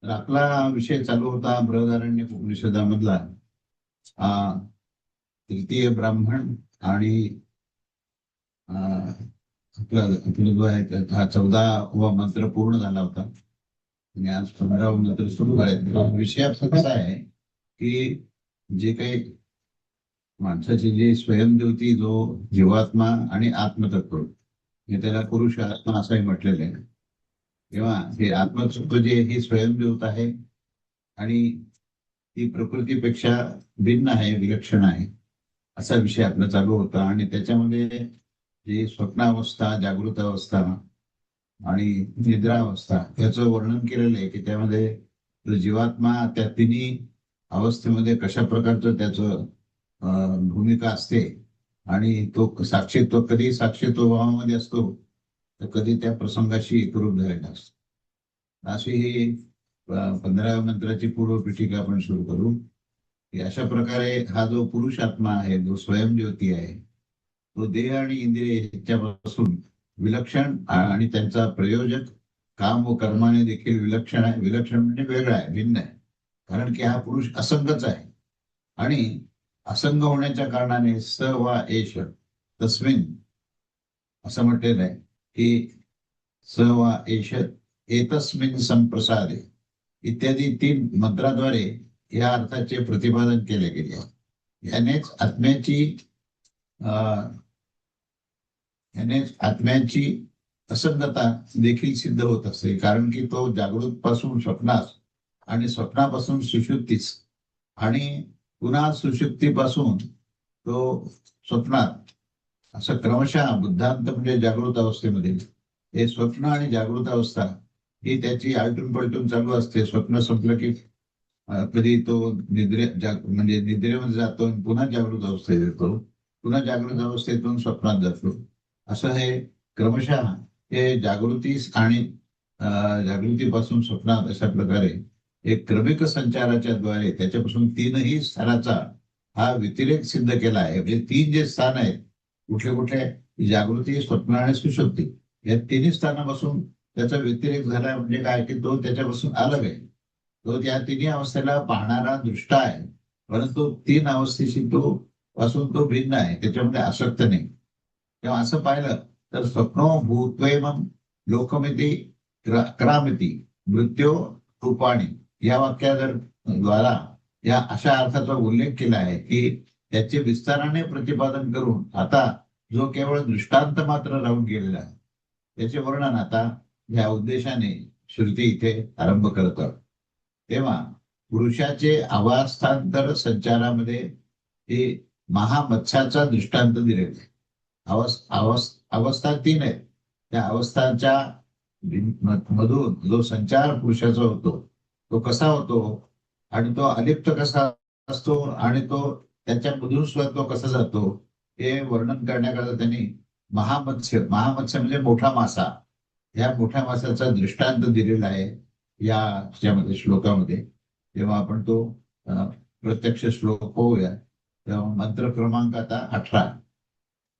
तर आपला विषय चालू होता बृहदारण्यक उपनिषदामधला आ, तृतीय ब्राह्मण आणि आ, आपलं जो आहे हा 14वा मंत्र पूर्ण झाला होता आणि आज 15वा मंत्र सुरू आहे. विषय आपला कसा आहे की जे काही माणसाची जी स्वयंज्योती जो जीवात्मा आणि आत्मतत्व हे त्याला पुरुष आत्मा असंही म्हटलेलं आहे. तेव्हा हे आत्मतत्व जे ही स्वयंज्योत आहे आणि ती प्रकृतीपेक्षा भिन्न आहे, विलक्षण आहे, असा विषय आपला चालू होता. आणि त्याच्यामध्ये जी स्वप्नावस्था, जागृत अवस्था आणि निद्रावस्था याचं वर्णन केलेलं आहे की त्यामध्ये जो जीवात्मा त्या तिन्ही अवस्थेमध्ये कशा प्रकारचं त्याचं भूमिका असते आणि तो साक्षीत्व कधी साक्षीत्व भावामध्ये असतो तर कधी त्या प्रसंगाशी एकरूप झालेला असतो. अशी ही 15व्या मंत्राची पूर्वपीठिका आपण सुरू करू की अशा प्रकारे हा जो पुरुष आत्मा आहे, जो स्वयंज्योती आहे, तो देह आणि इंद्रिय ह्याच्यापासून विलक्षण आणि त्यांचा प्रयोजक काम व कर्माने देखील विलक्षण आहे. विलक्षण म्हणजे वेगळा आहे, भिन्न आहे. कारण की हा पुरुष असंगच आहे आणि असंग होण्याच्या कारणाने स वा एष तस्मिन असं म्हटलेलं आहे की स वा एष एतस्मिन संप्रसादे इत्यादी 3 मंत्राद्वारे या अर्थाचे प्रतिपादन केले गेले आहे. यानेच आत्म्याची असंगता देखील सिद्ध होत असते. कारण की तो जागृत पासून स्वप्नास आणि स्वप्नापासून सुषुप्तीस आणि पुन्हा सुषुप्तीपासून तो स्वप्नात असं क्रमशः बुद्धांत म्हणजे जागृत अवस्थेमध्ये हे स्वप्न आणि जागृत अवस्था ही त्याची आलटून पलटून चालू असते. स्वप्न संपलं की कधी तो म्हणजे निद्रेमध्ये जातो, पुन्हा जागृत अवस्थेत येतो, पुन्हा जागृत अवस्थेतून स्वप्नात जातो. असं हे क्रमशः हे जागृतीस आणि जागृतीपासून स्वप्नात अशा प्रकारे एक क्रमिक संचाराच्या द्वारे त्याच्यापासून 3ही स्थानाचा हा व्यतिरेक सिद्ध केला आहे. म्हणजे 3 जे स्थान आहेत, कुठले कुठले, जागृती, स्वप्न आणि सुषुप्ती, या 3ही स्थानापासून त्याचा व्यतिरेक झाला. म्हणजे काय की तो त्याच्यापासून अलग आहे. तो त्या 3ही अवस्थेला पाहणारा दृष्टा आहे, परंतु 3 अवस्थेशी पासून तो भिन्न आहे, त्याच्यामध्ये आसक्त नाही. तेव्हा असं पाहिलं तर स्वप्नो भूत्वैमं लोकमिती क्रामिती मृत्यो रूपाणी या द्वारा या अशा अर्थाचा उल्लेख केला आहे की त्याचे विस्ताराने प्रतिपादन करून आता जो केवळ दृष्टांत मात्र राहून गेलेला आहे त्याचे वर्णन आता या उद्देशाने श्रुती इथे आरंभ करतात. तेव्हा पुरुषाचे अवस्थांतर संचारामध्ये हे महामत्स्याचा दृष्टांत दिलेला आहे. अवस्था 3 आहेत. त्या अवस्थांच्या मधून जो संचार पुरुषाचा होतो तो कसा होतो आणि तो अलिप्त कसा असतो आणि तो त्याच्यामधून सुद्धा तो कसा जातो हे वर्णन करण्याकरता त्यांनी महामत्स्य म्हणजे मोठा मासा, या मोठ्या मासाचा दृष्टांत दिलेला आहे या श्लोकामध्ये. तेव्हा आपण तो प्रत्यक्ष श्लोक पाहूया. तेव्हा मंत्र क्रमांक आता 18.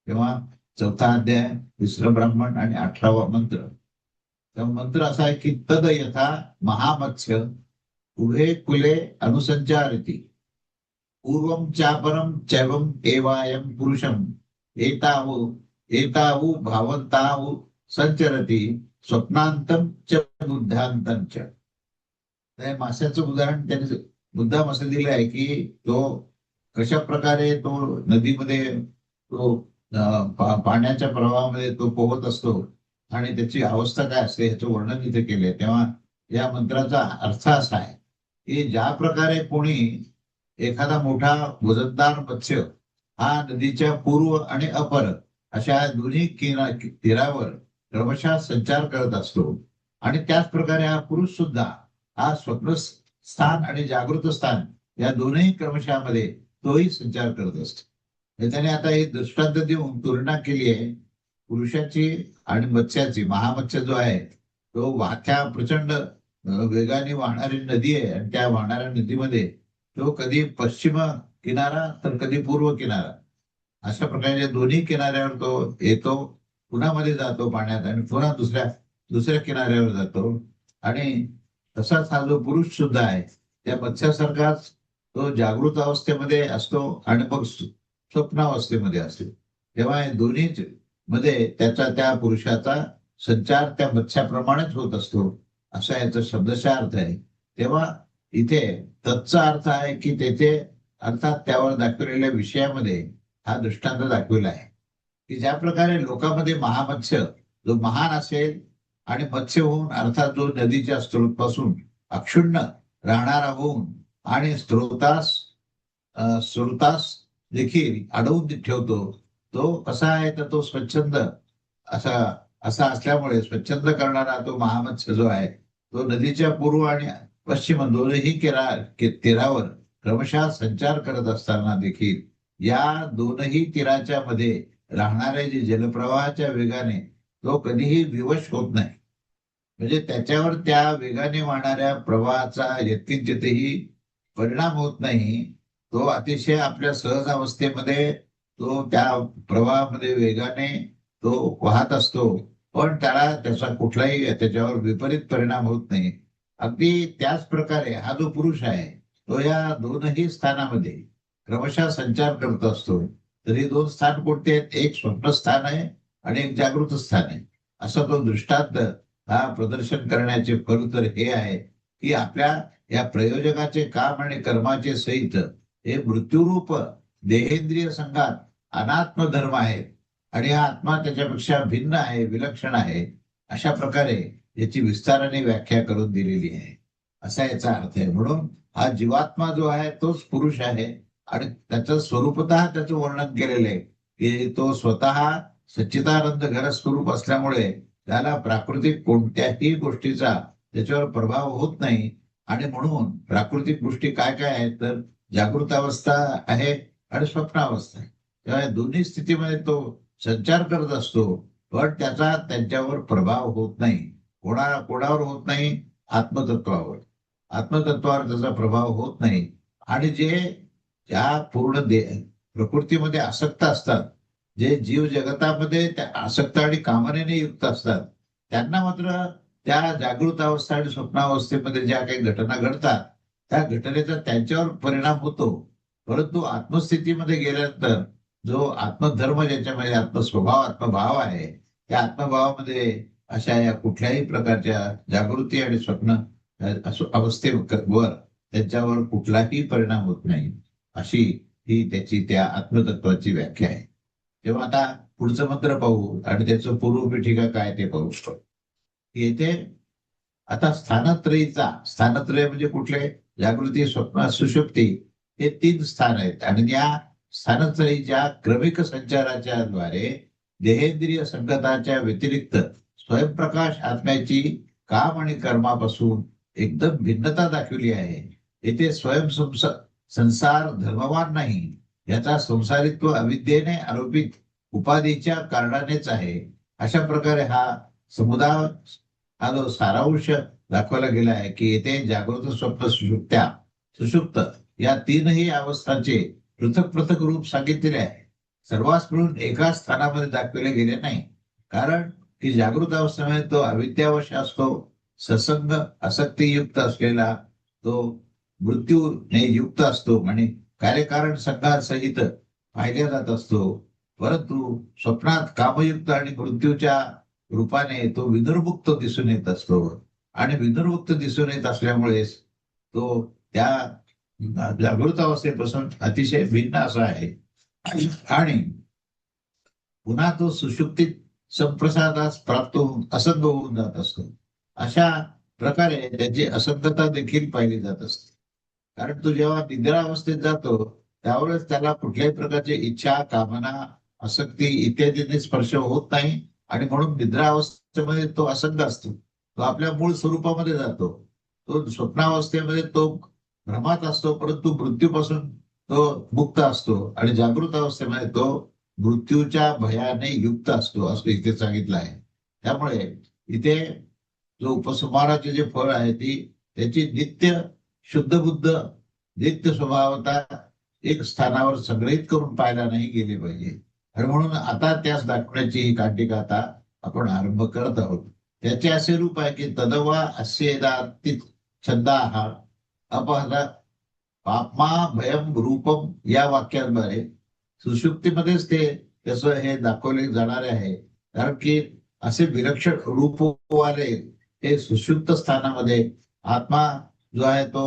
तेव्हा 4था अध्याय, 3रं ब्राह्मण आणि 18वा मंत्र. तेव्हा मंत्र असा आहे की तद यथा महामत्स्य उभे कुले अनुसंचारिती पूर्वं चापरं चैवं एवायं पुरुषं एतावु भावन्तावु संचरती स्वप्नांतं च बुद्धांतं च. त्या माशाचं उदाहरण त्यांनी मुद्दाम असं दिलं आहे की तो कशा प्रकारे तो नदीमध्ये तो पाण्याच्या प्रवाहामध्ये तो पोहत असतो आणि त्याची अवस्था काय असते ह्याचं वर्णन इथे केलंय. तेव्हा या मंत्राचा अर्थ असा आहे की ज्या प्रकारे कोणी एखादा मोठा वजनदार मत्स्य हा नदीच्या पूर्व आणि अपर अशा दोन्ही तीरावर क्रमशः संचार करत असतो आणि त्याच प्रकारे हा पुरुष सुद्धा हा स्वप्न स्थान आणि जागृत स्थान या दोन्ही क्रमशःमध्ये तोही संचार करत असतो. त्याने आता हे दृष्टांत देऊन तुलना केली आहे पुरुषाची आणि मत्स्याची. महामत्स्य जो आहे तो वाहत्या प्रचंड वेगाने वाहणारी नदी आहे आणि त्या वाहणाऱ्या नदीमध्ये तो कधी पश्चिम किनारा तर कधी पूर्व किनारा अशा प्रकारच्या दोन्ही किनाऱ्यावर तो येतो, पुन्हा मध्ये जातो पाण्यात आणि पुन्हा दुसऱ्या किनाऱ्यावर जातो. आणि तसाच हा जो पुरुष सुद्धा आहे त्या मत्स्यासारखाच तो जागृत अवस्थेमध्ये असतो आणि मग स्वप्नावस्थेमध्ये असतो. तेव्हा हे दोन्ही मध्ये त्याचा त्या पुरुषाचा संचार त्या मत्स्याप्रमाणेच होत असतो, असा याचा शब्दशः अर्थ आहे. तेव्हा इथे तत्चा अर्थ आहे की तेथे अर्थात त्यावर दाखवलेल्या विषयामध्ये हा दृष्टांत दाखविला आहे की ज्या प्रकारे लोकांमध्ये महामत्स्य जो महान असेल आणि मत्स्य होऊन अर्थात जो नदीच्या स्रोतपासून अक्षुण्ण राहणारा होऊन आणि स्रोतास देखील अडवून ठेवतो, तो कसा आहे तर तो स्वच्छंद असा असा असल्यामुळे स्वच्छंद करणारा तो महामत्स्य जो आहे तो नदीच्या पूर्व आणि पश्चिम दोनही तीरावर क्रमशः संचार करत असताना देखील या दोनही तीराच्या मध्ये राहणाऱ्या जे जलप्रवाहाच्या वेगाने तो कधीही विवश होत नाही. म्हणजे त्याच्यावर त्या वेगाने वाहणाऱ्या प्रवाहाचा यत्किंचितही परिणाम होत नाही. तो अतिशय आपल्या सहज अवस्थेमध्ये तो त्या प्रवाहामध्ये वेगाने तो वाहत असतो, पण त्याला त्याचा कुठलाही त्याच्यावर विपरीत परिणाम होत नाही. अगदी त्याच प्रकारे हा जो पुरुष आहे तो या दोनही स्थानामध्ये क्रमशः संचार करत असतो. तर हे दोन स्थान कोणते आहेत? एक स्वप्न स्थान आहे आणि एक जागृत स्थान आहे. असा तो दृष्टांत हा प्रदर्शन करण्याचे फल तर हे आहे की आपल्या या प्रयोजकाचे काम आणि कर्माचे सहित हे मृत्यूरूप देहेंद्रिय संघात अनात्म धर्म आहे आणि हा आत्मा त्याच्यापेक्षा भिन्न आहे, विलक्षण आहे. अशा प्रकारे याची विस्ताराने व्याख्या करून दिलेली आहे, असा याचा अर्थ आहे. म्हणून हा जीवात्मा जो आहे तोच पुरुष आहे आणि त्याचं स्वरूपतः त्याचं वर्णन केलेलं आहे की तो स्वतः सच्चिदानंद घनस्वरूप असल्यामुळे त्याला प्राकृतिक कोणत्याही गोष्टीचा त्याच्यावर प्रभाव होत नाही. आणि म्हणून प्राकृतिक गोष्टी काय काय आहेत तर जागृत अवस्था आहे आणि स्वप्नावस्था आहे. तेव्हा या दोन्ही स्थितीमध्ये तो संचार करत असतो, पण त्याचा त्यांच्यावर प्रभाव होत नाही. कोणावर होत नाही? आत्मतत्वावर. आत्मतत्वावर त्याचा प्रभाव होत नाही. आणि ज्या पूर्ण प्रकृतीमध्ये आसक्त असतात, जे जीव जगतामध्ये त्या आसक्त आणि कामनेने युक्त असतात, त्यांना मात्र त्या जागृत अवस्था आणि स्वप्नावस्थेमध्ये ज्या काही घटना घडतात त्या घटनेचा त्यांच्यावर परिणाम होतो. परंतु आत्मस्थितीमध्ये गेल्यानंतर जो आत्मधर्म ज्याच्यामध्ये आत्मस्वभाव आत्मभाव आहे त्या आत्मभावामध्ये अशा या कुठल्याही प्रकारच्या जागृती आणि स्वप्न अवस्थेवर त्यांच्यावर कुठलाही परिणाम होत नाही. अशी ही त्याची त्या आत्मतत्वाची व्याख्या आहे. तेव्हा आता पुढचं मंत्र पाहू आणि त्याचं पूर्वपीठिका काय ते पाहू. येथे आता स्थानत्रय म्हणजे कुठले? जागृती, स्वप्न, सुषुप्ती हे 3 स्थान आहेत आणि या स्थानत्रयीच्या क्रमिक संचाराच्या द्वारे देहेंद्रिय संगताच्या व्यतिरिक्त स्वयंप्रकाश आत्म्याची काम आणि कर्मापासून एकदम भिन्नता दाखवली आहे. येथे संसार धर्मवान नाही, याचा संसारित्व अविद्येने आरोपित उपाधीच्या कारणानेच आहे. अशा प्रकारे हा समुदाय हा जो सारांश दाखवला गेला आहे की येथे जागृत, स्वप्न, सुषुप्त या 3ही अवस्थांचे पृथक पृथक रूप सांगितलेले आहे. सर्वांस मिळून एकाच स्थानामध्ये दाखवले गेले नाही. कारण की जागृत अवस्थेमध्ये तो अविद्यावश असतो, ससंग आसक्तीयुक्त असलेला तो मृत्यूने युक्त असतो आणि कार्यकारण संघासहित पाहिल्या जात असतो. परंतु स्वप्नात कामयुक्त आणि मृत्यूच्या रूपाने तो विदुर्मुक्त दिसून येत असतो आणि विदुर्मुक्त दिसून येत असल्यामुळेच तो त्या जागृत अवस्थेपासून अतिशय भिन्न असा आहे. आणि पुन्हा तो सुषुप्तीत संप्रसादास प्राप्त होऊन असंग होऊन जात असतो. अशा प्रकारे त्याची असंगता देखील पाहिली जात असते. कारण तो जेव्हा निद्रा अवस्थेत जातो त्यावेळेस त्याला कुठल्याही प्रकारची इच्छा, कामना, आसक्ती इत्यादीने स्पर्श होत नाही आणि म्हणून निद्रा अवस्थेमध्ये तो असंग असतो. तो आपल्या मूळ स्वरूपामध्ये जातो. तो स्वप्नावस्थेमध्ये तो भ्रमात असतो, परंतु मृत्यूपासून तो मुक्त असतो आणि जागृत अवस्थेमध्ये तो मृत्यूच्या भयाने युक्त असतो असं इथे सांगितलं आहे. त्यामुळे इथे जो उपसंहाराचे जे फळ आहे ती त्याची नित्य शुद्ध बुद्ध नित्य स्वभावता एक स्थानावर संग्रहित करून पाहायला नाही गेले पाहिजे. आणि म्हणून आता त्यास दाखवण्याची ही कांटिका आता आपण आरंभ करत आहोत. त्याचे असे रूप आहे की तदवा अस्येदातीत छंदाः अपहर पाप्मा भयम रूपम या वाक्यांद्वारे सुषुप्तीमध्येच ते त्याचं हे दाखवले जाणारे आहे. कारण की असे विलक्षण रूपवाले हे सुषुप्त स्थानामध्ये आत्मा जो आहे तो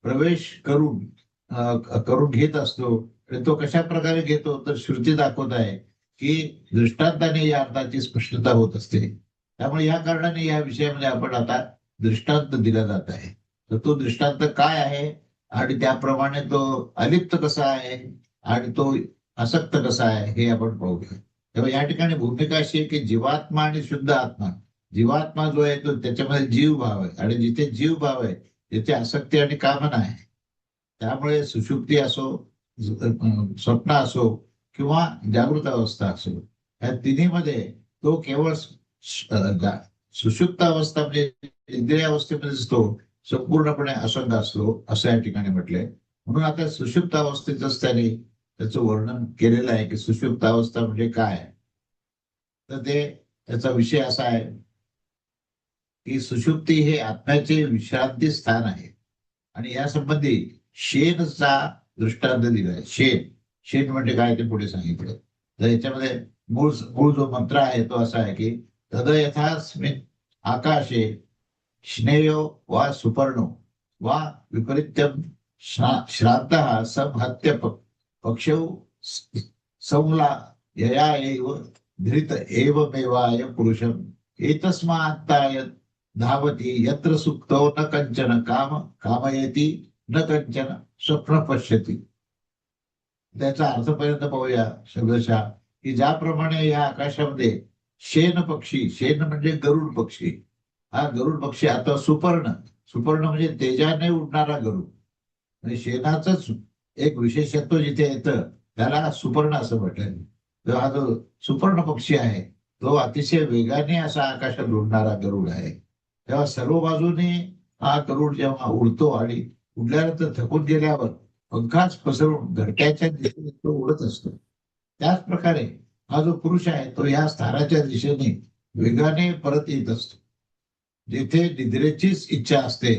प्रवेश करून घेत असतो. आणि तो कशा प्रकारे घेतो तर श्रुती दाखवत आहे की दृष्टांताने या अर्थाची स्पष्टता होत असते. त्यामुळे या कारणाने या विषयामध्ये आपण आता दृष्टांत दिला जात आहे. तर तो दृष्टांत काय आहे आणि त्याप्रमाणे तो अलिप्त कसा आहे आणि तो आसक्त कसा आहे हे आपण पाहूया. तेव्हा या ठिकाणी भूमिका अशी आहे की जीवात्मा आणि शुद्ध आत्मा. जीवात्मा जो आहे तो त्याच्यामध्ये जीव भाव आहे आणि जिथे जीव भाव आहे तिथे आसक्ती आणि कामना आहे. त्यामुळे सुषुप्ती असो, स्वप्न असो किंवा जागृत अवस्था असो, या तिन्हीमध्ये तो केवळ सुषुप्त अवस्था म्हणजे इंद्रिय अवस्थेमध्येच तो संपूर्णपणे असंग असतो असं या ठिकाणी म्हटलंय. म्हणून आता सुषुप्त अवस्थेच त्याने त्याचं वर्णन केलेलं आहे की सुषुप्त अवस्था म्हणजे काय. तर ते त्याचा विषय असा आहे की सुषुप्ती हे आत्म्याचे विश्रांती स्थान आहे. आणि यासंबंधी शेनचा दृष्टांत दिलाय. शेन म्हणजे काय ते पुढे सांगितलं. तर याच्यामध्ये मूळ मूळ जो मंत्र आहे तो असा आहे की तद यथास्मिन् आकाशे श्नेयो वा सुपर्णो वा विपरीत्यम श्रान्तः संहत्य पक्षौ संला यया एव धृत एवमेवाय पुरुषम एतस्मात्ताय धावती यत्र सुप्तो न कंचन कामयती न कंचन स्वप्न पश्यती. त्याचा अर्थपर्यंत पाहूया शब्दशः की ज्याप्रमाणे या आकाशामध्ये शेन पक्षी, शेन म्हणजे गरुड पक्षी, हा गरुड पक्षी आता सुपर्ण म्हणजे तेजाने उडणारा गरुड. म्हणजे शेणाचंच एक विशेषत्व जिथे येतं त्याला सुपर्ण असं म्हटलं. तर हा जो सुपर्ण पक्षी आहे तो अतिशय वेगाने असा आकाशात उडणारा गरुड आहे. तेव्हा सर्व बाजूने हा गरुड जेव्हा उडतो आणि उडल्यानंतर थकून गेल्यावर पंखाच पसरून घरट्याच्या दिशेने तो उडत असतो. त्याच प्रकारे हा जो पुरुष आहे तो या स्थानाच्या दिशेने वेगाने परत येत असतो. जिथे निद्रेचीच इच्छा असते,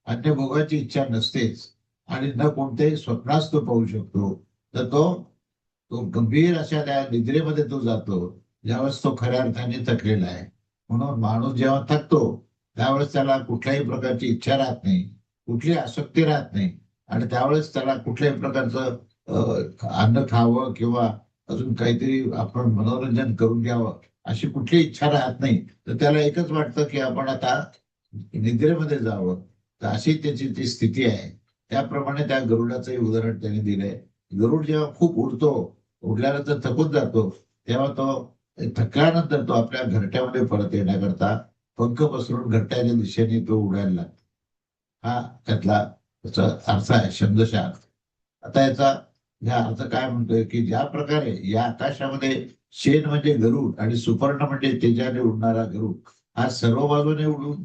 अन्य भोगाची इच्छा नसतेच आणि न कोणत्याही स्वप्नास तो पाहू शकतो, तर तो तो गंभीर अशा त्या निद्रेमध्ये तो जातो ज्यावेळेस तो खऱ्या अर्थाने थकलेला आहे. म्हणून माणूस जेव्हा थकतो त्यावेळेस त्याला कुठल्याही प्रकारची इच्छा राहत नाही, कुठली आसक्ती राहत नाही आणि त्यावेळेस त्याला कुठल्याही प्रकारचं अन्न खावं किंवा अजून काहीतरी आपण मनोरंजन करून घ्यावं अशी कुठली इच्छा राहत नाही. तर त्याला एकच वाटतं की आपण आता निद्रेमध्ये जावं. तर अशी त्याची ती स्थिती आहे. त्याप्रमाणे त्या गरुडाचंही उदाहरण त्यांनी दिलंय. गरुड जेव्हा खूप उडल्यानंतर थकून जातो तेव्हा तो थकल्यानंतर तो आपल्या घरट्यामध्ये परत येण्याकरता पंख पसरून घरट्याच्या दिशेने तो उडायला लागतो. हा त्यातला त्याचा अर्थ आहे शब्दशः. आता याचा अर्थ काय म्हणतोय की ज्या प्रकारे या आकाशामध्ये शेन म्हणजे गरुड आणि सुपर्ण म्हणजे तेजाने उडणारा गरुड हा सर्व बाजूने उडून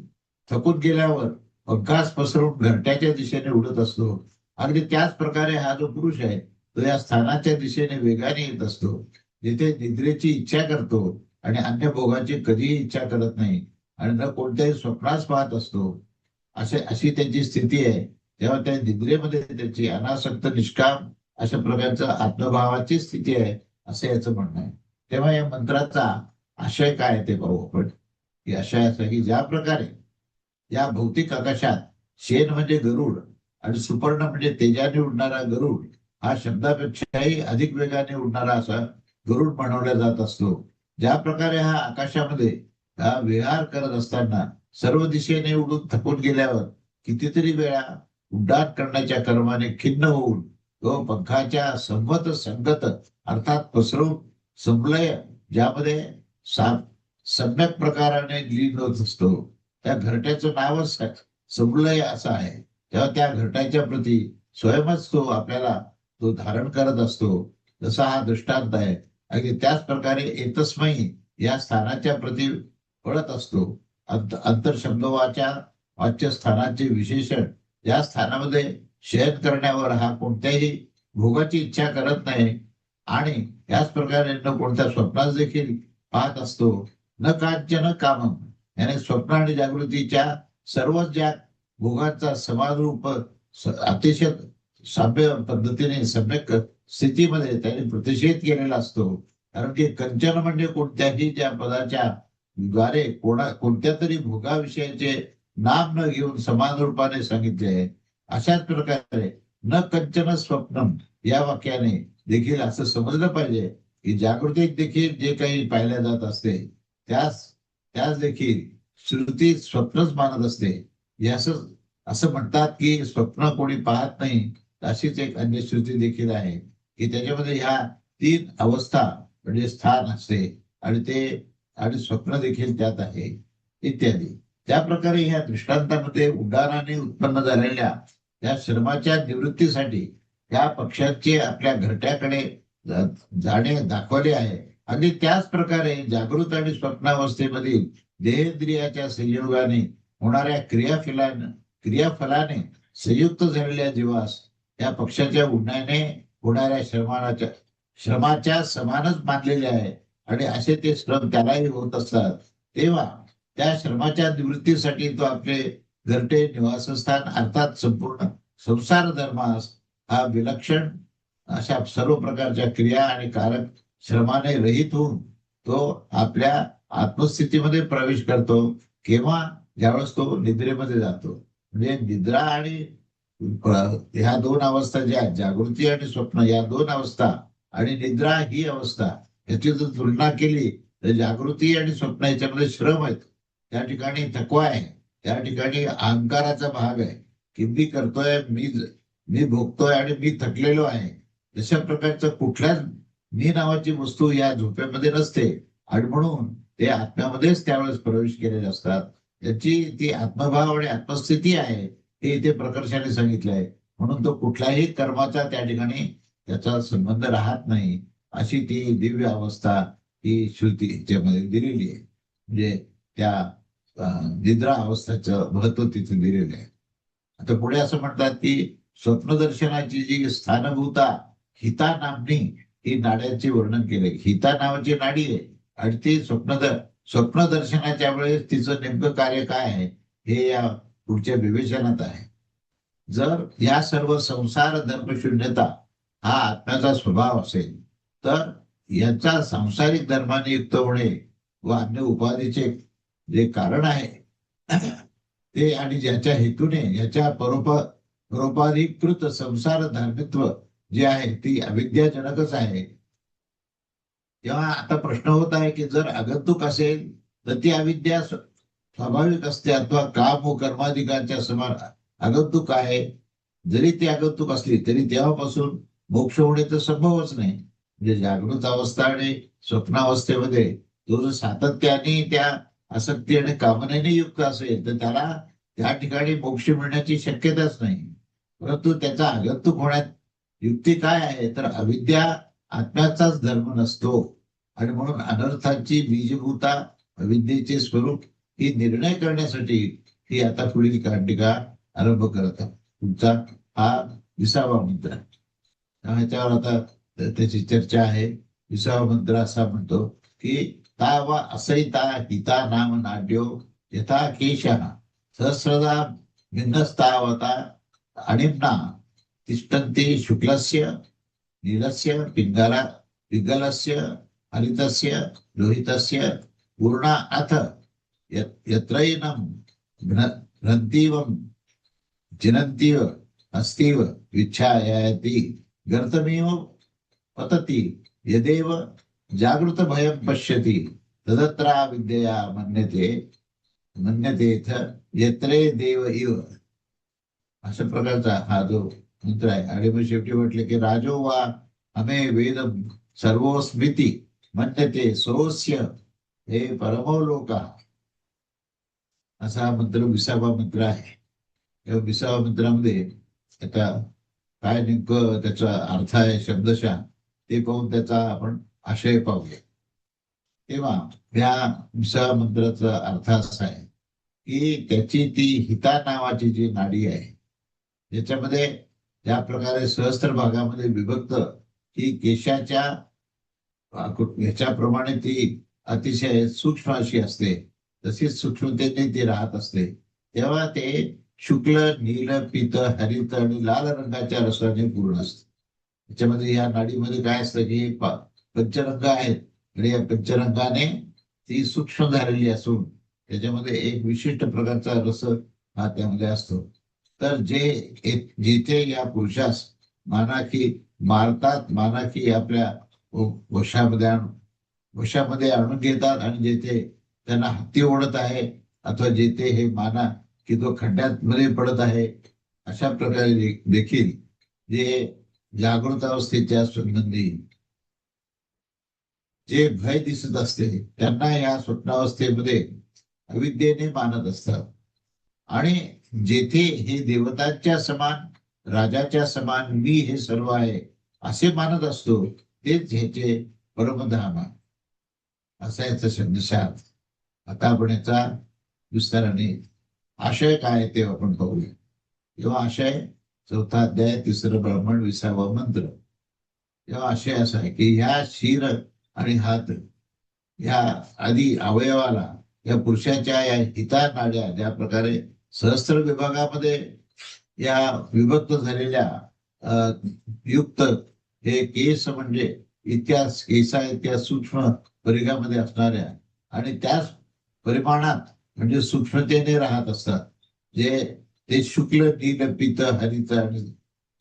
थकून गेल्यावर पंखास पसरून घरट्याच्या दिशेने उडत असतो. अगदी त्याच प्रकारे हा जो पुरुष आहे तो या स्थानाच्या दिशेने वेगाने येत असतो. जिथे निद्रेची इच्छा करतो आणि अन्य भोगाची कधीही इच्छा करत नाही आणि न कोणत्याही स्वप्नास पाहत असतो. अशी त्यांची स्थिती आहे. तेव्हा त्या निद्रेमध्ये त्याची अनासक्त निष्काम अशा प्रकारचा आत्मभावाची स्थिती आहे असं याचं म्हणणं आहे. तेव्हा या मंत्राचा आशय काय ते पाहू आपण. की आशय असा की ज्या प्रकारे या भौतिक आकाशात शेन म्हणजे गरुड आणि सुपर्ण म्हणजे तेजाने उडणारा गरुड हा शब्दापेक्षाही अधिक वेगाने उडणारा असा गरुड बनवला जात असतो. ज्या प्रकारे हा आकाशामध्ये हा विहार करत असताना सर्व दिशेने उडून थकून गेल्यावर कितीतरी वेळा उड्डाण करण्याच्या कर्माने खिन्न होऊन तो पंखाच्या संमत संगत अर्थात पसरून संलय ज्यामध्ये सम्यक प्रकाराने लीन होत असतो. त्या घरट्याचं नावच संलय असं आहे. तेव्हा त्या घरट्याच्या प्रती स्वयंच तो आपल्याला तो धारण करत असतो. जसा हा दृष्टांत आहे अगदी त्याच प्रकारे एतस्मै या स्थानाच्या प्रती पळत असतो. अंतरशब्दवाच्या वाच्य स्थानाचे विशेषण या स्थानामध्ये शयन करण्यावर हा कोणत्याही भोगाची इच्छा करत नाही आणि याच प्रकारे न कोणत्या स्वप्नास देखील पाहत असतो. न कांचन कामम याने स्वप्न आणि जागृतीच्या सर्वच ज्या भोगाचा समानरूप अतिशय साम्य पद्धतीने सम्यक स्थितीमध्ये त्याने प्रतिषेध केलेला असतो. कारण की कंचन म्हणजे कोणत्याही ज्या पदाच्या द्वारे कोणत्या तरी भोगाविषयाचे नाम न घेऊन समान रूपाने सांगितले आहे. अशाच प्रकारे न कंचन स्वप्नम या वाक्याने देखील असं समजलं पाहिजे की जागृतीत देखील जे काही पाहिल्या जात असते त्यास त्यास देखील श्रुती स्वप्नच मानत असते. असं म्हणतात की स्वप्न कोणी पाहत नाही. अशीच एक अन्य श्रुती देखील आहे की त्याच्यामध्ये ह्या 3 अवस्था म्हणजे स्थान असते आणि स्वप्न देखील त्यात आहे इत्यादी. त्या प्रकारे ह्या दृष्टांतामध्ये उड्डाणाने उत्पन्न झालेल्या त्या श्रमाच्या निवृत्तीसाठी त्या पक्षाचे आपल्या घरट्याकडे जाणे दाखवले आहे. आणि त्याच प्रकारे जागृत आणि स्वप्नावस्थेमधील देहेंद्रियाच्या संयोगाने होणाऱ्या क्रियाफलाने संयुक्त झालेल्या जीवास या पक्षाच्या उड्डाणे होणाऱ्या श्रमाच्या समानच मानलेले आहे. आणि असे ते श्रम त्यालाही होत असतात. तेव्हा त्या श्रमाच्या निवृत्तीसाठी तो आपले घरटे निवासस्थान अर्थात संपूर्ण संसार धर्मास हा विलक्षण अशा सर्व प्रकारच्या क्रिया आणि कारक श्रमाने रहित होऊन तो आपल्या आत्मस्थितीमध्ये प्रवेश करतो. केव्हा? ज्यावेळेस तो निद्रेमध्ये जातो. म्हणजे निद्रा आणि ह्या 2 अवस्था ज्या आहेत, जागृती आणि स्वप्न या 2 अवस्था आणि निद्रा ही अवस्था, याची जर तुलना केली तर जागृती आणि स्वप्न याच्यामध्ये श्रम आहेत, त्या ठिकाणी थकवा आहे, त्या ठिकाणी अहंकाराचा भाग आहे की मी करतोय, मी भोगतोय आणि मी थकलेलो आहे. तशा प्रकारचं कुठल्याच मी नावाची वस्तू या झोपेमध्ये नसते. आणि म्हणून ते आत्म्यामध्येच त्यावेळेस प्रवेश केलेले असतात. त्याची ती आत्मभाव आणि आत्मस्थिती आहे हे इथे प्रकर्षाने सांगितलं आहे. म्हणून तो कुठल्याही कर्माचा त्या ठिकाणी त्याचा संबंध राहत नाही. अशी ती दिव्य अवस्था ही श्रुती ह्याच्यामध्ये दिलेली आहे. म्हणजे त्या निद्रा अवस्थेचं महत्व तिथे दिलेलं आहे. आता पुढे असं म्हणतात की स्वप्नदर्शनाची जी स्थानभूता हिता नामनी ही नाड्यांचे वर्णन केले. हिता नावाची नाडी आहे आणि ती स्वप्न दर्शनाच्या वेळेस तिचं नेमकं कार्य काय आहे हे या पुढच्या विवेचनात आहे. जर या सर्व संसार धर्मशून्यता हा आत्म्याचा स्वभाव असेल तर याचा सांसारिक धर्माने युक्त होणे व अन्य उपाधीचे जे कारण आहे ते आणि ज्याच्या हेतूने याच्या परोपाधिकृत संसार धार्मित्व जे आहे ती अविद्याजनकच आहे. तेव्हा आता प्रश्न होत आहे की जर आगंतुक असेल तर ती अविद्या स्वाभाविक असते अथवा काम व कर्माधिकांच्या समान आगंतुक आहे. जरी ती आगंतुक असली तरी तेव्हापासून मोक्ष होणे तर संभवच नाही. म्हणजे जागृत अवस्था आणि स्वप्नावस्थेमध्ये तो जर सातत्याने त्या आसक्ती आणि कामनेने युक्त असेल तर त्याला त्या ठिकाणी मोक्ष मिळण्याची शक्यताच नाही. परंतु त्याचा आगंतुक होण्यात युक्ती काय आहे तर अविद्या आत्म्याचाच धर्म नसतो आणि म्हणून अनर्थाची बीजभूता अविद्येचे स्वरूप ही निर्णय करण्यासाठी ही आता पुढील कांडिका आरंभ करत आहे. तुमचा हा 20वा मंत्र ह्याच्यावर आता त्याची चर्चा आहे. 20वा मंत्र असा म्हणतो की ता वा असैता हिता नाम नाड्यो यथा केशः सहस्रदा भिन्नस्तावता अणिम्ना तिष्ठन्ति शुक्लस्य नीलस्य पिंगलस्य हरितस्य लोहितस्य पूर्णा अथ यत्रैनं घ्नन्तीवं जिनन्तीव अस्तीव विच्छायाति गर्तमेव पतति यदेव जागृत भयं पश्यति तदत्रा विद्यया मन्यतेथ यत्रे देव इव. अशा प्रकारचा हा जो मंत्र आहे. आणि मग शेवटी म्हटले की राजो वा हमे वेद सर्वस्मिती मन्यते सोस्य हे परमोलोका. असा हा मंत्र 20वा मंत्र आहे. या 20व्या मंत्रामध्ये आता काय नेमकं त्याचा अर्थ आहे शब्दशः ते पाहून त्याचा आपण आशय पाहूया. तेव्हा या 20व्या मंत्राचा अर्थ असा आहे की त्याची ती हिता नावाची जी नाडी आहे ज्याच्यामध्ये ज्या प्रकारे सहस्त्र भागामध्ये विभक्त ही केशाच्या ह्याच्याप्रमाणे ती अतिशय सूक्ष्म अशी असते, तशीच सूक्ष्मतेने ती राहत असते. तेव्हा ते शुक्ल, नील, पीत, हरित आणि लाल रंगाच्या रसाने पूर्ण असते. त्याच्यामध्ये या नाडीमध्ये काय असतं की पंचरंग आहेत आणि या पंचरंगाने ती सूक्ष्म झालेली असून त्याच्यामध्ये एक विशिष्ट प्रकारचा रस हा त्यामध्ये असतो. तर जिथे या पुरुषास मानाकी मारतात, मानाकी आपल्या वशामध्ये वशामध्ये आणून घेतात आणि जेथे त्यांना हत्ती ओढत आहे अथवा जेथे हे माना की तो खड्ड्यात मध्ये पडत आहे, अशा प्रकारे देखील जे जागृत अवस्थेच्या संबंधी जे भय दिसत असते त्यांना या स्वप्नावस्थेमध्ये अविद्येने मानत असतात. आणि जेथे हे देवतांच्या समान, राजाच्या समान मी हे सर्व आहे असे मानत असतो, तेच ह्याचे परमधाम आहे. असा याचा शब्दसार. आता आपण याचा विस्ताराने आशय काय ते आपण पाहूया. तेव्हा आशय 4था अध्याय 3रं ब्राह्मण 20वा मंत्र. तेव्हा आशय असा आहे की ह्या शिर आणि हात या आदी अवयवाला या पुरुषाच्या या हिता नाड्या ज्या प्रकारे सहस्त्र विभागामध्ये या विभक्त झालेल्या युक्त हे केस म्हणजे केसा इतक्या सूक्ष्म परिघामध्ये असणाऱ्या आणि त्याच परिमाणात म्हणजे सूक्ष्मतेने राहत असतात, जे ते शुक्ल, नील, पीत, हरित आणि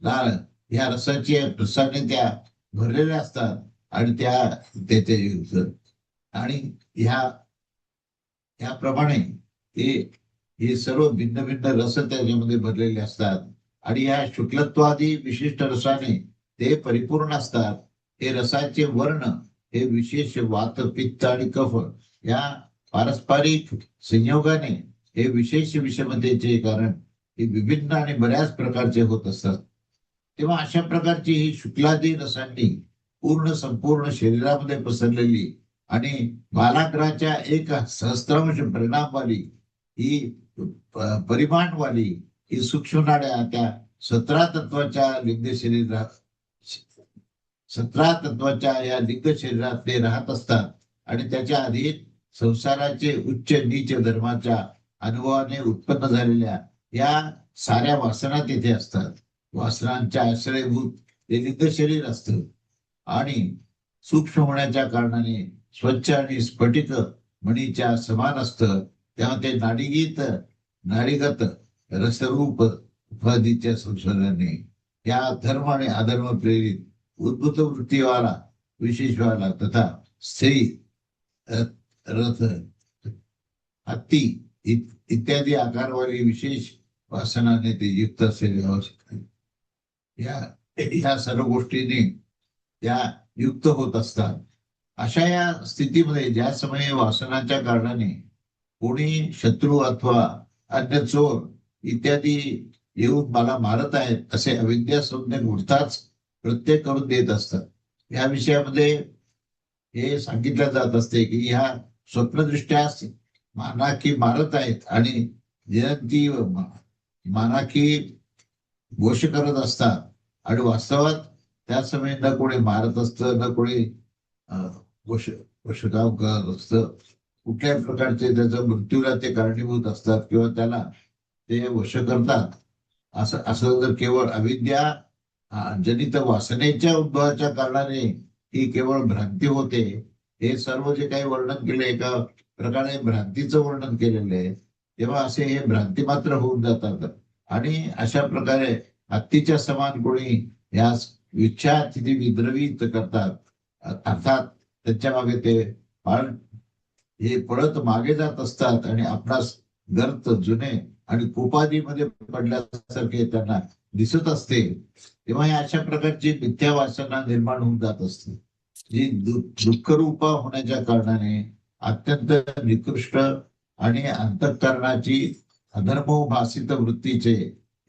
लाल ह्या रसाने त्या भरलेल्या असतात आणि त्याचे आणि ह्याप्रमाणे हे सर्व भिन्न भिन्न रस त्याच्यामध्ये भरलेले असतात आणि या शुक्लत्वादी विशिष्ट रसाने ते परिपूर्ण असतात. हे रसाचे वर्ण हे विशेष वात, पित्त आणि कफ या पारस्परिक संयोगाने हे विशेष विषमतेचे कारण हे विभिन्न आणि बऱ्याच प्रकारचे होत असतात. तेव्हा अशा प्रकारची ही शुक्लादी रसांनी संपूर्ण शरीरामध्ये पसरलेली आणि बालाग्राच्या एक सहस्रांश परिणामवाली ही परिमाणवाली ही सूक्ष्म नाड्या त्या 17 तत्वाच्या लिंग शरीरात 17 तत्वाच्या या लिंग शरीरात ते राहत असतात आणि त्याच्या आधी संसाराचे उच्च नीच धर्माच्या अनुभवाने उत्पन्न झालेल्या या साऱ्या वासना तेथे असतात. वासनांच्या आश्रयभूत ते लिंग शरीर असतं आणि सूक्ष्म होण्याच्या कारणाने स्वच्छ आणि स्फटिक मणीच्या समान असतं. तेव्हा ते नाडीगत रसरूप उपाधीच्या संशोधनाने या धर्म आणि अधर्म प्रेरित उद्भूत वृत्तीवाला, विशेषवाला तथा स्त्री, रथ, हत्ती इत्यादी आकारवाली विशेष वासनाने ते युक्त असेल आवश्यक. या सर्व गोष्टींनी त्या युक्त होत असतात. अशा या स्थितीमध्ये ज्या समयी वासनाच्या कारणाने कोणी शत्रू अथवा अन्य चोर इत्यादी येऊन मला मारत आहेत असे अविद्या संज्ञ उठताच प्रत्यय करून देत असतात. या विषयामध्ये हे सांगितलं जात असते की ह्या स्वप्नदृष्ट्या मानाकी मारत आहेत आणि ती मानाकी वश करत असतात आणि वास्तवात त्या समयी न कोणी मारत असतं, न कोणी वशकाम करत असतं. कुठल्याही प्रकारचे त्याच्या मृत्यूला ते कारणीभूत असतात किंवा त्याला ते वश करतात. असं जर केवळ अविद्या जनित वासनेच्या उद्भवाच्या कारणाने ही केवळ भ्रांती होते. हे सर्व जे काही वर्णन केले एका प्रकारे भ्रांतीचं वर्णन केलेलं आहे. तेव्हा असे हे भ्रांती मात्र होऊन जातात आणि अशा प्रकारे हत्तीच्या समान कोणी या इच्छा तिथे विद्रवित करतात. अर्थात त्यांच्या मागे ते हे पळत मागे जात असतात आणि आपणास गर्त, जुने आणि कुपादीमध्ये पडल्यासारखे त्यांना दिसत असते. तेव्हा या अशा प्रकारची मिथ्या वासना निर्माण होऊन जात असते, जी दुःखरूपा होण्याच्या कारणाने अत्यंत निकृष्ट आणि अंतःकरणाची अधर्मोभासित वृत्तीचे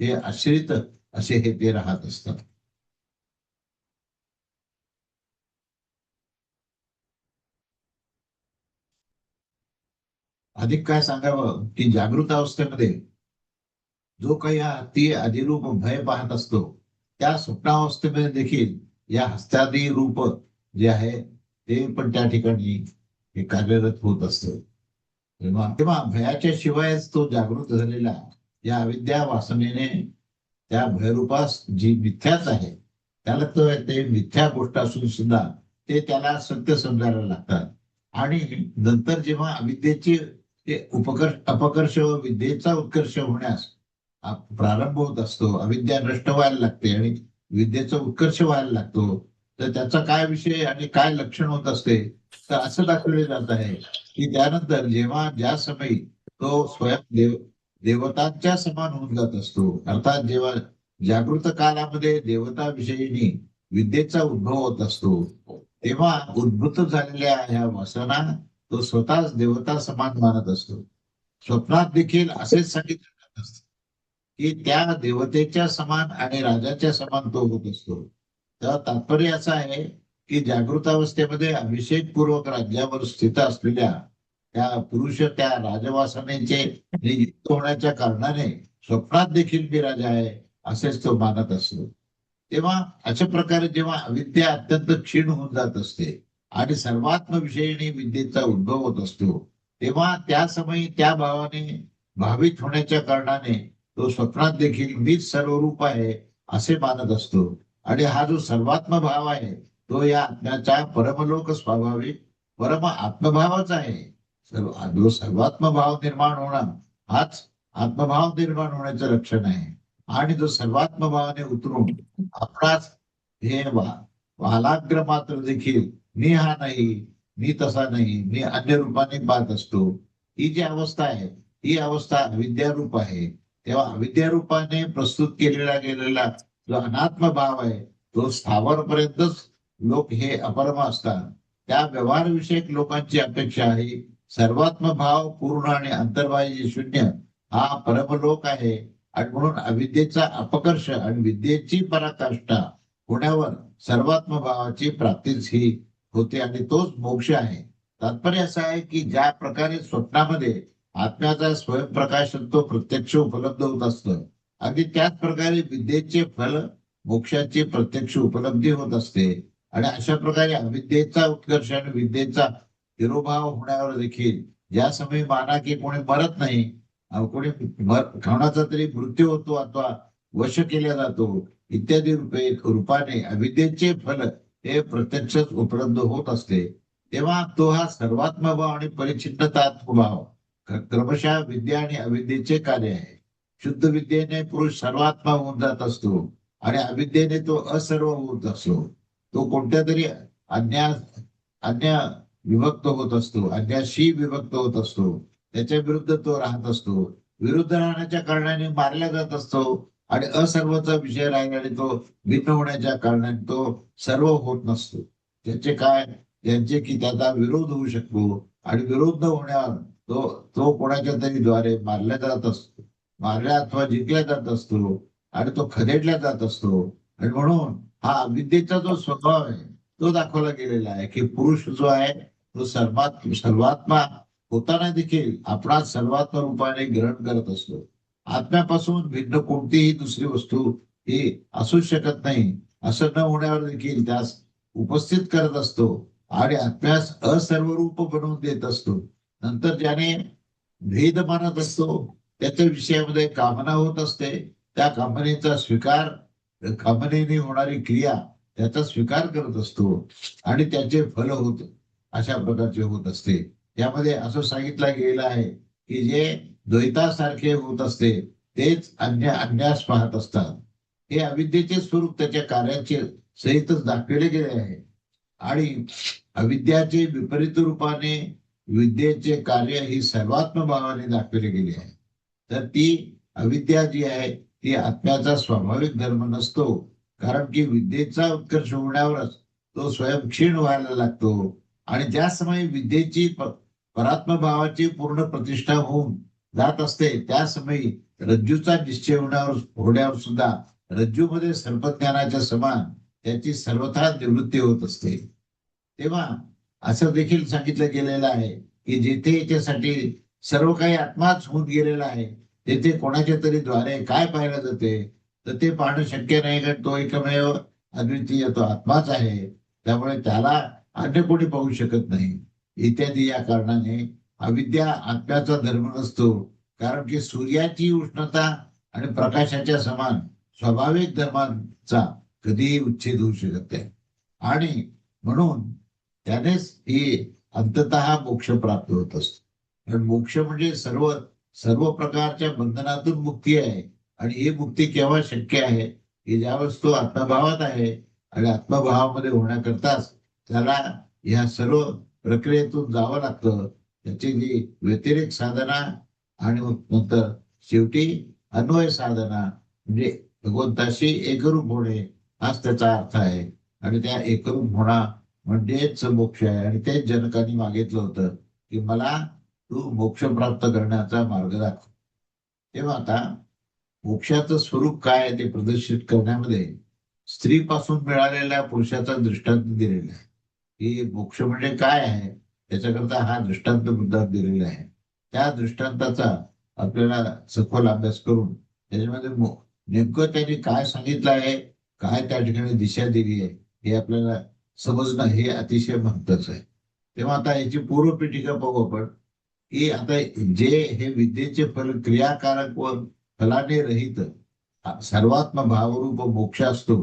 हे आश्रित असे हे ते राहत असतात. अधिक काय सांगावं की जागृत अवस्थेमध्ये जो काही हा हत्ती अधिरूप भय पाहत असतो, त्या स्वप्नावस्थेमध्ये देखील या हस्तादी रूप जे आहे ते पण त्या ठिकाणी कार्यरत होत असतं. तेव्हा भयाच्या शिवायच तो जागृत झालेला या अविद्या वासनेने त्या भयरूपास जी मिथ्याच आहे त्याला तर ते मिथ्या गोष्ट असून सुद्धा ते त्याला सत्य समजायला लागतात. आणि नंतर जेव्हा अविद्येची ते अपकर्ष व विद्येचा उत्कर्ष होण्यास प्रारंभ होत असतो, अविद्या नष्ट व्हायला लागते आणि विद्येचा उत्कर्ष व्हायला लागतो, तर त्याचा काय विषय आणि काय लक्षण होत असते, तर असं दाखवले जात आहे की त्यानंतर जेव्हा ज्या समयी तो स्वयं देवतांच्या समान होऊन जात असतो, अर्थात जेव्हा जागृत कालामध्ये देवताविषयीनी विद्येचा उद्भव होत असतो, तेव्हा उद्भूत झालेल्या ह्या वासना तो स्वतःच देवता समान मानत असतो. स्वप्नात देखील असेच सांगितले जात असते की त्या देवतेच्या समान आणि राजाच्या समान तो होत असतो. तर तात्पर्य असं आहे की जागृत अवस्थेमध्ये अभिषेकपूर्वक राज्यावर स्थित असलेल्या त्या पुरुष त्या राजवासनेचे युक्त होण्याच्या कारणाने स्वप्नात देखील मी राजा आहे असेच तो मानत असतो. तेव्हा अशा प्रकारे जेव्हा अविद्या अत्यंत क्षीण होऊन जात असते आणि सर्वात्म विषयीने विद्येचा उद्भव होत असतो, तेव्हा त्या समयी त्या भावाने भावित होण्याच्या कारणाने तो स्वप्नात देखील मीच सर्वरूप आहे असे मानत असतो. आणि हा जो सर्वात्म भाव आहे तो या आत्म्याचा परमलोक स्वाभाविक परम आत्मभावच आहे. जो सर्वात्म भाव निर्माण होणं हाच आत्मभाव निर्माण होण्याचं लक्षण आहे. आणि जो सर्वात्म भावाने उतरून आपणाच हे वालाग्र मात्र देखील मी हा नाही, मी तसा नाही, मी अन्य रूपाने पाहत असतो, ही जी अवस्था आहे ही अवस्था अविद्यारूप आहे. तेव्हा अविद्यारूपाने प्रस्तुत केलेला गेलेला जो अनात्म भाव आहे तो स्थावरपर्यंतच लोक हे अपरम असतात. त्या व्यवहारविषयक लोकांची अपेक्षा आहे सर्वात्म भाव पूर्ण आणि अंतर्बाह्य शून्य हा परमलोक आहे. आणि म्हणून अविद्येचा अपकर्ष आणि विद्येची पराकाष्ठा होण्यावर सर्वात्म भावाची प्राप्तीच ही होते आणि तोच मोक्ष आहे. तात्पर्य असं आहे की ज्या प्रकारे स्वप्नामध्ये आत्म्याचा स्वयंप्रकाश तो प्रत्यक्ष उपलब्ध होत असतं, अगदी त्याच प्रकारे विद्येचे फल मोक्षाची प्रत्यक्ष उपलब्धी होत असते. आणि अशा प्रकारे अविद्येचा उत्कर्ष आणि विद्येचा तिरोभाव होण्यावर देखील ज्या समयी माना की कोणी मरत नाही, कोणी कोणाचा तरी मृत्यू होतो अथवा वश केला जातो इत्यादी रूपाने अविद्येचे फल हे प्रत्यक्षच उपलब्ध होत असते, तेव्हा तो हा सर्वात्म भाव आणि परिच्छिन्नतात्मभाव क्रमशः विद्या आणि अविद्येचे कार्य आहे. शुद्ध विद्येने पुरुष सर्वात्मा होऊन जात असतो आणि अविद्येने तो असर्व होत असतो. तो कोणत्या तरी अन्य विभक्त होत असतो, अन्याशी विभक्त होत असतो, त्याच्या विरुद्ध तो राहत असतो. विरुद्ध राहण्याच्या कारणाने मारला जात असतो आणि असर्वचा विषय राहिल्याने तो भिन्न होण्याच्या कारणाने तो सर्व होत नसतो. त्याचे काय त्यांचे की त्याचा विरोध होऊ शकतो आणि विरोध न होण्यावर तो तो कोणाच्या तरी द्वारे मारला जात असतो, मारल्या अथवा जिंकला जात असतो आणि तो खदेडला जात असतो. आणि म्हणून हा अविद्येचा जो स्वभाव आहे तो दाखवला गेलेला आहे की पुरुष जो आहे तो सर्वात्मा होताना देखील आपणास सर्वात्म रूपाने ग्रहण करत असतो. आत्म्यापासून भिन्न कोणतीही दुसरी वस्तू ही असू शकत नाही असं न होण्यावर देखील त्यास उपस्थित करत असतो आणि आत्म्यास असर्वरूप बनवून देत असतो. नंतर ज्याने भेद मानत असतो त्याच्या विषयामध्ये कामना होत असते, त्या कामनेने होणारी क्रिया त्याचा स्वीकार करत असतो आणि त्याचे फल होत अशा प्रकारचे होत असते. यामध्ये असं सांगितलं गेलं आहे की जे द्वैतासारखे होत असते तेच अन्यास पाहत असतात. हे अविद्येचे स्वरूप त्याच्या कार्याचे सहितच दाखविले गेले आहे. आणि अविद्याचे विपरीत रूपाने विद्येचे कार्य ही सर्वात्म भावाने दाखविले गेले आहे. तर ती अविद्या जी आहे ती आत्म्याचा स्वाभाविक धर्म नसतो, कारण की विद्येचा उत्कर्ष होण्यावरच तो स्वयं क्षीण व्हायला लागतो. आणि ज्या समयी विद्येची परात्म भावाची पूर्ण प्रतिष्ठा होऊन जात असते त्या समयी रज्जूचा निश्चय होण्यावर सुद्धा रज्जूमध्ये सर्पज्ञानाच्या समान त्याची सर्वथा निवृत्ती होत असते. तेव्हा असं देखील सांगितलं गेलेलं आहे की जिथे याच्यासाठी सर्व काही आत्माच होऊन गेलेला आहे तेथे कोणाच्या तरी द्वारे काय पाहिलं जाते तर ते पाहणं शक्य नाही, कारण तो एकमेव अद्वितीय तो आत्माच आहे. त्यामुळे त्याला अन्य कोणी पाहू शकत नाही इत्यादी. या कारणाने अविद्या आत्म्याचा धर्म नसतो, कारण की सूर्याची उष्णता आणि प्रकाशाच्या समान स्वाभाविक धर्मांचा कधीही उच्छेद होऊ शकत नाही. आणि म्हणून त्यानेच ही अंततः मोक्ष प्राप्त होत असतो. कारण मोक्ष म्हणजे सर्व सर्व प्रकारच्या बंधनातून मुक्ती आहे. आणि ही मुक्ती केव्हा शक्य आहे की ज्यावेळेस तो आत्मभावात आहे. आणि आत्मभावामध्ये होण्याकरताच त्याला ह्या सर्व प्रक्रियेतून जावं लागतं. त्याची जी व्यतिरेक साधना आणि मग नंतर शेवटी अन्वय साधना म्हणजे भगवंताशी एकरूप होणे हाच त्याचा अर्थ आहे. आणि त्या एकरूप होणं म्हणजेच मोक्ष आहे. आणि तेच जनकांनी मागितलं होतं की मला तू मोक्ष प्राप्त करण्याचा मार्ग दाखव. तेव्हा आता मोक्षाचं स्वरूप काय आहे ते प्रदर्शित करण्यामध्ये स्त्रीपासून मिळालेल्या पुरुषाचा दृष्टांत दिलेला आहे की मोक्ष म्हणजे काय आहे. त्याच्याकरता हा दृष्टांत मुद्दा दिलेला आहे. त्या दृष्टांताचा आपल्याला सखोल अभ्यास करून त्याच्यामध्ये नेमकं त्यांनी काय सांगितलं आहे, काय त्या ठिकाणी दिशा दिली आहे हे आपल्याला समजणं हे अतिशय महत्वाचं आहे. तेव्हा आता याची पूर्वपीठिका पाहू आपण की आता जे हे विद्येचे फल क्रियाकारक व फलाने रहित सर्वात्म भावरूप मोक्ष असतो,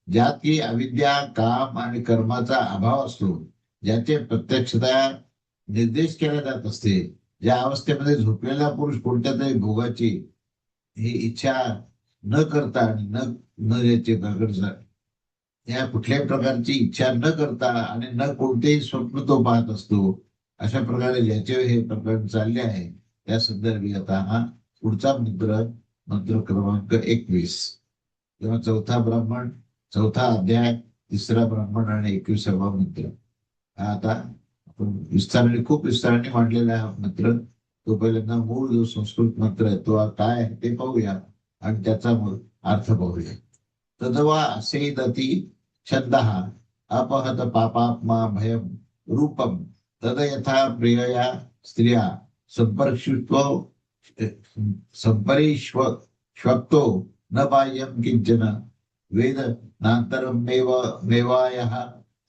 ज्यात की अविद्या, काम आणि कर्माचा अभाव असतो, ज्याचे प्रत्यक्षतः निर्देश केला जात असते. ज्या अवस्थेमध्ये झोपलेला पुरुष कोणत्या तरी भोगाची ही इच्छा न करता आणि न न याचे प्रकट या कुठल्याही प्रकारची इच्छा न करता आणि न कोणतेही स्वप्न तो पाहत असतो. अशा प्रकारे ज्याचे हे प्रकरण चालले आहे त्या संदर्भी आता हा पुढचा मंत्र क्रमांक 21. तेव्हा चौथा ब्राह्मण, चौथा अध्याय, तिसरा ब्राह्मण आणि 21वा मंत्र हा आता आपण विस्ताराने खूप विस्ताराने मांडलेला हा मंत्र. तो पहिल्यांदा मूळ जो संस्कृत मंत्र आहे तो काय आहे ते पाहूया आणि त्याचा अर्थ पाहूया. तदवा असेदती छंदः अपहत पापात्मा भयम रूपम तद यथा प्रियया स्त्रिया संपरिष्वक्तो न बाह्यं किंचन वेद नान्तरं मेवायः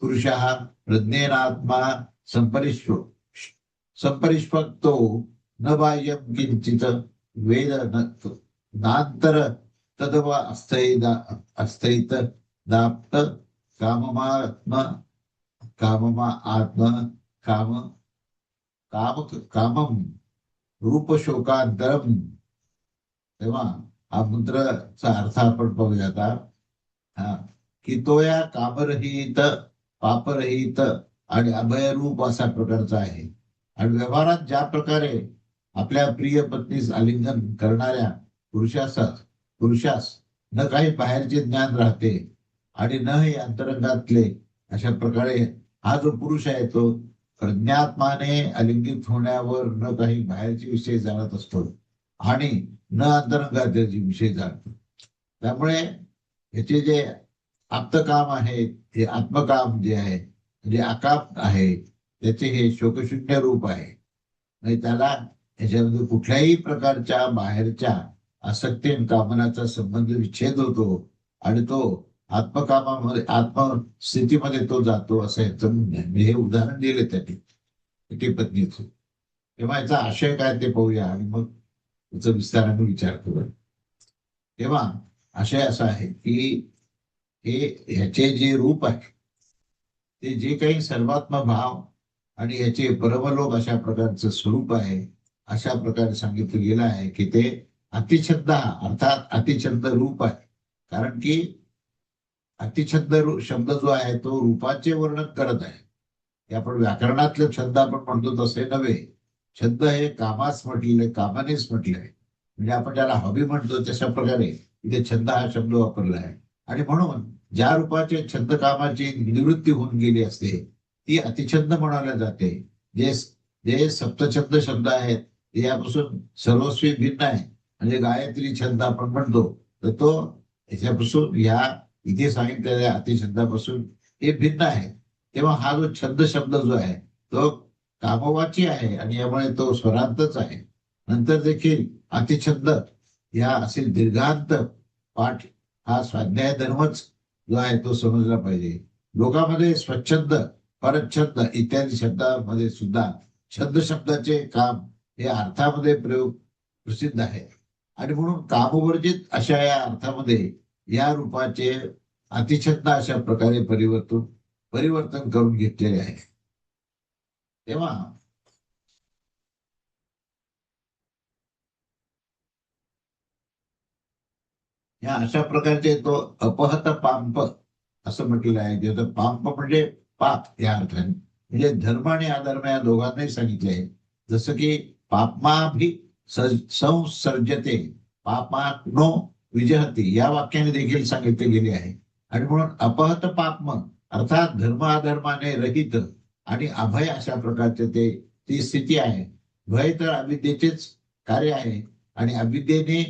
पुरुषः प्रज्ञेनात्मा संपरिष्वक्तो न बाह्यं किंचित वेद नान्तर तदवा अस्थैत दाप्त काममा आत्म काम काम कामम रूपशोकांतरम. तेव्हा हा मंत्राचा अर्थ आपण पाहूया आता. हा की तो या कामरहित, पापरहित आणि अभयरूप अशा प्रकारचा आहे. आणि व्यवहारात ज्या प्रकारे आपल्या प्रिय पत्नीस आलिंगन करणाऱ्या पुरुषास न काही बाहेरचे ज्ञान राहते आणि न हे अंतरंगातले, अशा प्रकारे हा जो पुरुष आहे तो प्रज्ञात्माने आलिंगित होण्यावर न काही बाहेरचे विषय जाणत असतो आणि न अंतरंगाचे विषय जाणतो. त्यामुळे याचे जे आप्तकाम आहे, हे आत्मकाम जे आहे म्हणजे आकाप आहे, त्याचे हे शोकशून्य रूप आहे. म्हणजे त्याला याच्यामध्ये कुठल्याही प्रकारच्या बाहेरच्या आसक्ती आणि कामनाचा संबंध विच्छेद होतो आणि तो आत्मकामामध्ये, आत्मस्थितीमध्ये तो जातो असं याचं म्हणणं आहे. मी हे उदाहरण दिले त्या पत्नीचं. तेव्हा याचा आशय काय ते पाहूया आणि मग त्याचा विस्ताराने विचार करूया. तेव्हा आशय असा आहे की हे ह्याचे जे रूप आहे ते जे काही सर्वात्म भाव आणि ह्याचे परमलोक अशा प्रकारचं स्वरूप आहे, अशा प्रकारे सांगितलं गेलं आहे की ते अतिछंद अर्थात अतिछंद रूप आहे. कारण की अतिछंद शब्द जो आहे तो रूपाचे वर्णन करत आहे. हे आपण व्याकरणातले छंद आपण म्हणतो तसे नव्हे. छंद हे कामास म्हटलेले, कामानेच म्हटले आहे. म्हणजे आपण ज्याला हॉबी म्हणतो तशा प्रकारे इथे छंद हा शब्द वापरला आहे. आणि म्हणून ज्या रूपाचे छंद कामाची निवृत्ती होऊन गेली असते ती अतिछंद म्हणायला जाते. जे जे सप्तछंद शब्द आहेत ते यापासून सर्वस्वी भिन्न आहे. म्हणजे गायत्री छंद आपण म्हणतो तर तो याच्यापासून ह्या इथे सांगितलेल्या अतिछंदापासून हे भिन्न आहे. तेव्हा हा जो छंद शब्द जो आहे तो कामवाची आहे आणि यामुळे तो स्वरांतच आहे. नंतर देखील अतिछंद या असे दीर्घांत पाठ हा स्वाध्याय धर्मच जो आहे तो समजला पाहिजे. लोकांमध्ये स्वच्छंद, परच्छंद इत्यादी शब्दामध्ये सुद्धा छंद शब्दाचे काम हे अर्थामध्ये प्रयोग प्रसिद्ध आहे. आणि म्हणून कामवर्जित अशा या अर्थामध्ये या रूपाचे अतिशय अशा प्रकारे परिवर्तन करून घेतलेले आहे. तेव्हा या अशा प्रकारचे तो अपहत पाप असं म्हटलेलं आहे. ज्याचं पाप म्हणजे पाप या अर्थाने, म्हणजे धर्म आणि अधर्म या दोघांनाही सांगितले आहे. जसं की पापमाभि संसर्जते पापात्नो विजहती या वाक्याने देखील सांगितले गेले आहे. आणि म्हणून अपहत पापम अर्थात धर्म अधर्माने रहित आणि अभय अशा प्रकारचे ती स्थिती आहे. भय तर अविद्येचेच कार्य आहे आणि अविद्येने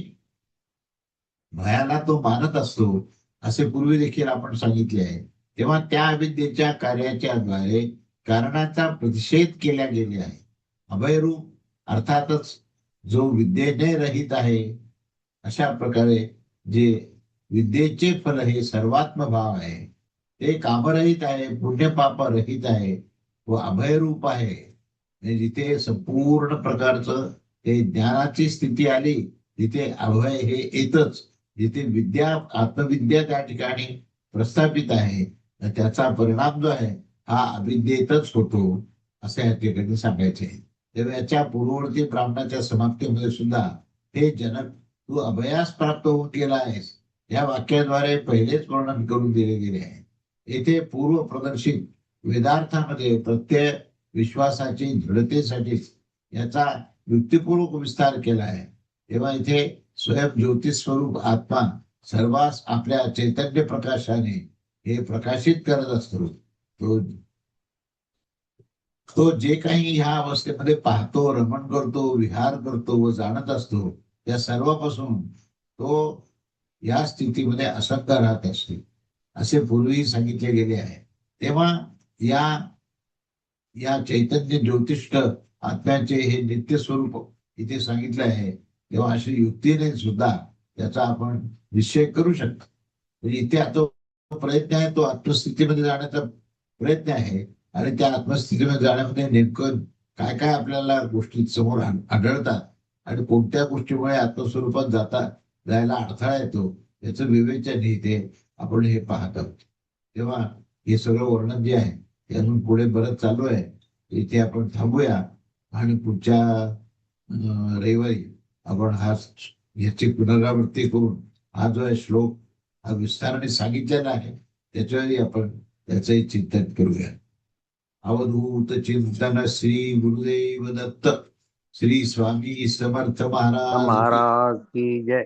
भयाला तो मानत असतो असे पूर्वी देखील आपण सांगितले आहे. तेव्हा त्या अविद्येच्या कार्याच्या द्वारे कारणाचा प्रतिषेध केला गेले आहे. अभयरूप अर्थातच जो विद्येने रहित आहे अशा प्रकारे जे विद्येचे फल हे सर्वात्म भाव आहे, ते कामरहित आहे, पुण्य पाप रहित आहे व अभयरूप आहे. म्हणजे जिथे संपूर्ण प्रकारचं ते ज्ञानाची स्थिती आली तिथे अभय हे येतच. जिथे विद्या आत्मविद्या त्या ठिकाणी प्रस्थापित आहे तर त्याचा परिणाम जो आहे हा अविद्येतच होतो असं या ठिकाणी सांगायचे आहे. तेव्हा याच्या पूर्ववर्ती ब्राह्मणाच्या समाप्तीमध्ये सुद्धा हे जनक तू अभयास प्राप्त होऊन गेला आहेस या वाक्याद्वारे पहिलेच वर्णन करून दिले गेले आहे. येथे पूर्व प्रदर्शित वेदार्थामध्ये प्रत्यय विश्वासाची दृढतेसाठी याचा युक्तिपूर्वक विस्तार केला आहे. तेव्हा इथे स्वयं ज्योतिष स्वरूप आत्मा सर्वांस आपल्या चैतन्य प्रकाशाने हे प्रकाशित करत असतो. तो तो जे काही ह्या अवस्थेमध्ये पाहतो, रमण करतो, विहार करतो व जाणत असतो त्या सर्वापासून तो या स्थितीमध्ये असंग राहत असतो असे पूर्वी सांगितले गेले आहे. तेव्हा या या चैतन्य ज्योतिष्ठ आत्म्याचे हे नित्य स्वरूप इथे सांगितले आहे. तेव्हा अशा युक्तीने सुद्धा त्याचा आपण निश्चय करू शकतो. म्हणजे इथे तो प्रयत्न आहे, तो आत्मस्थितीमध्ये जाण्याचा प्रयत्न आहे. आणि त्या आत्मस्थितीमध्ये जाण्यामध्ये नेमकं काय काय आपल्याला गोष्टी समोर आढळतात आणि कोणत्या गोष्टीमुळे आत्मस्वरूपात जायला अडथळा येतो याचं विवेचन इथे आपण हे पाहत आहोत. तेव्हा हे सगळं वर्णन जे आहे ते अजून पुढे बरंच चालू आहे. इथे आपण थांबूया आणि पुढच्या रविवारी आपण याची पुनरावृत्ती करून हा जो आहे श्लोक हा विस्ताराने सांगितलेला आहे त्याच्यावरही आपण त्याचंही चिंतन करूया. अवधूत चिंतन श्री गुरुदेव दत्त. श्री स्वामी समर्थ महाराज की महाराज की जय.